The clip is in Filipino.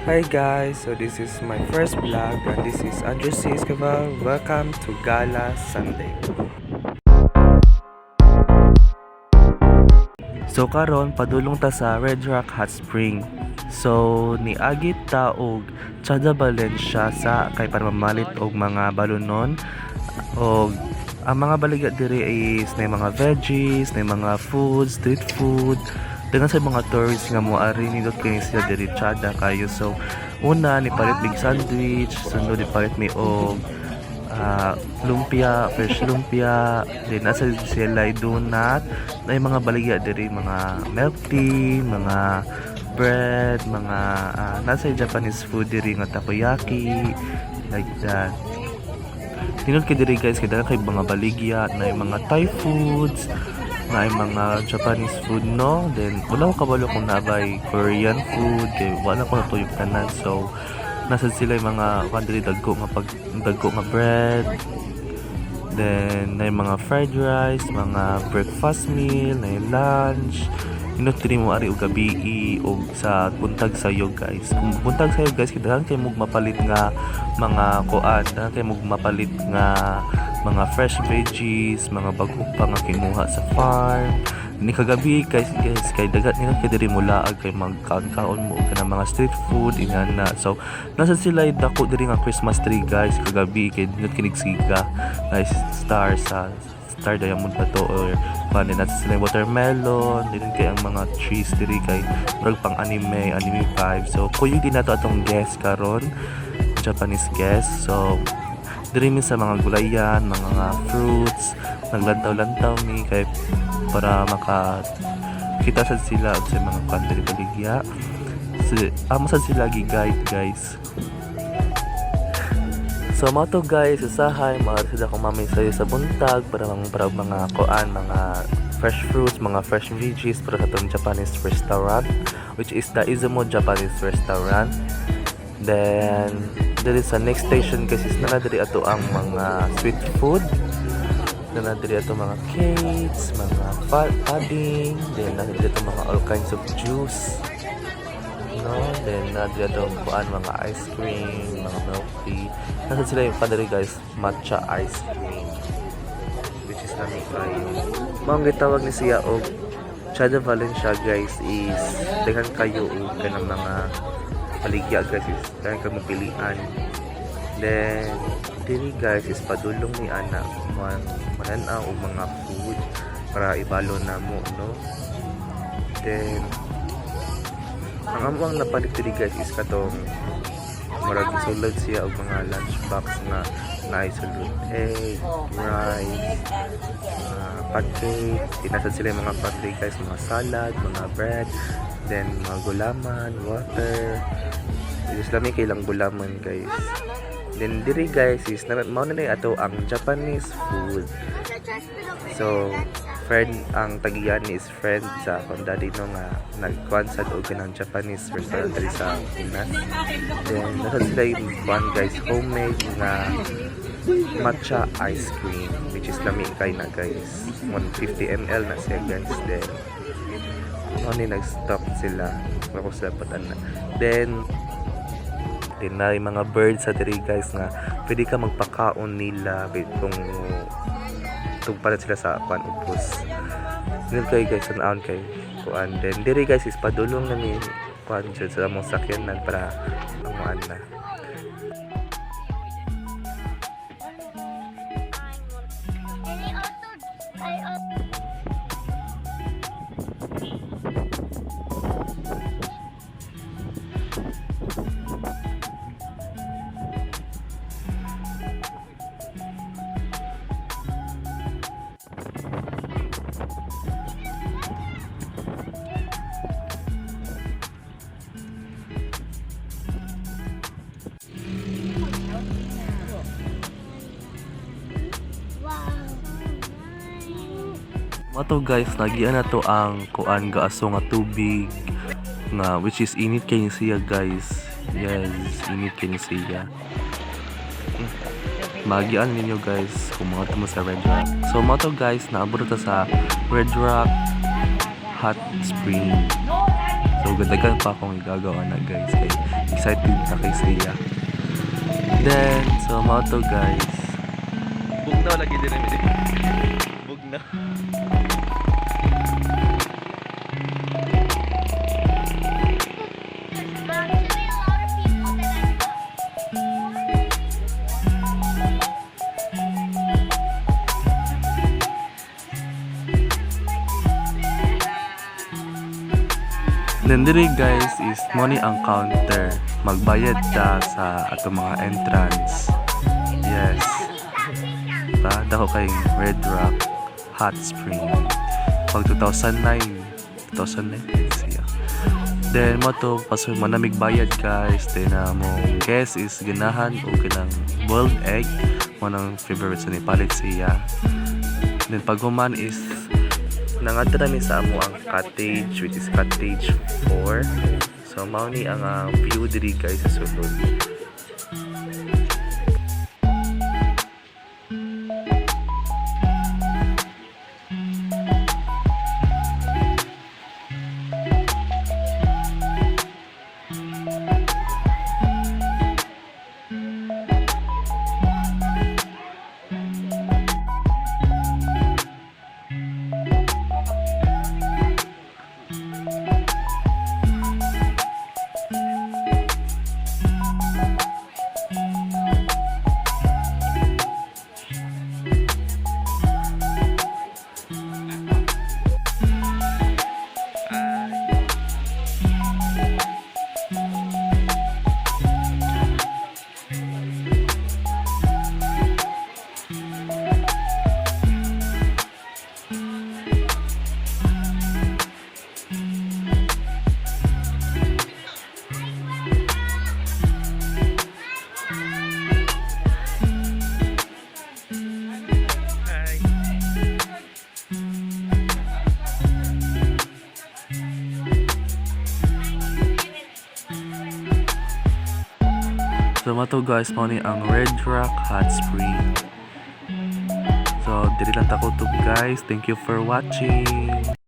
Hi guys, so this is my first vlog and this is Andrew C. Escobar. Welcome to Gala Sunday. So karon padulong ta sa Red Rock Hot Spring. So niagit ta og Chada Valencia sa kay para mamalit og mga balonon og ang mga baligya diri is na mga veggies, na mga food, street food. Dengan sa mga tourists nga moari nindot kay sila diri Chada kayo. So una ni palit big sandwich, sunod ni palit mi og lumpia, fresh lumpia, then nasa sila donut, na yung mga baligya diri mga milk tea, mga bread, mga nasa Japanese food diri nga takoyaki, like that. Tinod kay diri guys, kay daghan kay mga baligya na yung mga Thai foods, na yung mga Japanese food, no? Then wala ko kabalo kung nabay Korean food, kay wala ko natuyog tanan. So nasa sila yung mga diri dagko nga bread, then na yung mga fried rice, mga breakfast meal, na yung lunch. Inutri mo ari og gabi og sa buntag sayo guys. Kung buntag sayo guys, kailangan kayo mong mapalit nga mga kuan, kailangan kayo mong mapalit nga mga fresh veggies, mga bago pa nga kinuha sa farm. Ni kagabi guys kay dagat nila kay diri mula kay magkaon-kaon mo og kanang mga street food inana. So nasa sila dako diri nga Christmas tree guys kagabi kay dinot kinig siga guys, Star Diamond pa to, or paano natin sila yung watermelon, din kay ang mga trees diri kay murag pang anime vibe. So kuyo din nato atong guest karon, Japanese guest. So diri mi sa mga gulayan, mga fruits, naglantaw-lantaw mi kay para kita sa sila sa mga country baligya. So amo sa sila gi-guide guys. So mo to guys, usahay mga sila kung mamay sayo sa buntag para mga kuan, mga fresh fruits, mga fresh veggies para sa itong Japanese restaurant, which is the Izumo Japanese Restaurant. Then there is a next station guys, is nanadiri ato ang mga sweet food, nanadiri ato mga cakes, mga pudding, then nanadiri ato mga all kinds of juice, no? Then nanadiri ato kuan, mga ice cream, mga milk tea. Nasa sila yung padari guys, matcha ice cream, which is namin kayo. Mga gitawag ni siya og Chada Valencia guys, is daghan kayo og kanang mga paligya guys, is daghan kayo mapilian. Then diri guys is padulong ni ana mananaw og mga food para ibalo na mo, no? Then ang among napalit diri guys is katong marag sulod siya og mga lunchbox na naisulod egg, rice, pancake. Tinasad sila yung mga pancake guys, mga salad, mga bread, then mga gulaman, water. Isla may kailang gulaman guys. Then diri guys is mao na ato ang Japanese food. So friend ang tagiyan is friend sa kondadi no nga nagkwansad og kanang Japanese restaurant diri sa Pinas. Then nasa sila yung one guys, homemade na matcha ice cream, which is lami kay na guys, 150 ml na siya guys. Then only nag-stop sila ako sa patan na. Then na yung mga birds sa diri guys nga pwede ka magpakaon nila bitong tugpalan sila sa kuan upos. Dili kay guysanaon kay kuan. Then diri guys is padulong na ni kuan sa among sakyanan para amuan na. Mato guys, nagian na to ang kuan gaaso nga tubig nga which is init kay siya guys. Yes, init kay siya. Magian ninyo guys kung mga tumo sa Red Rock. So mato guys, naabot ta sa Red Rock Hot Spring. So gadagan pa akong igagawa na guys kay excited na kay siya. Then, so mao to guys. Bugnaw lagi din rin. Bugnaw. Then diri guys is money ang counter. Magbayad ta sa ato mga entrance. Yes. Ta dako kay Red Rock Hot Spring. Pag 2009 siya. Then mo to paso manamig bayad guys. Then mo guess is ganahan o kanang boiled egg mo nang favorite sa ni palit siya. Then pag human is nangadra mi sa amo ang cottage which is cottage 4. So mao ni ang view diri guys sa sulod. So mato guys, mo ni ang Red Rock Hot Spring. So diri lang ta ko guys. Thank you for watching.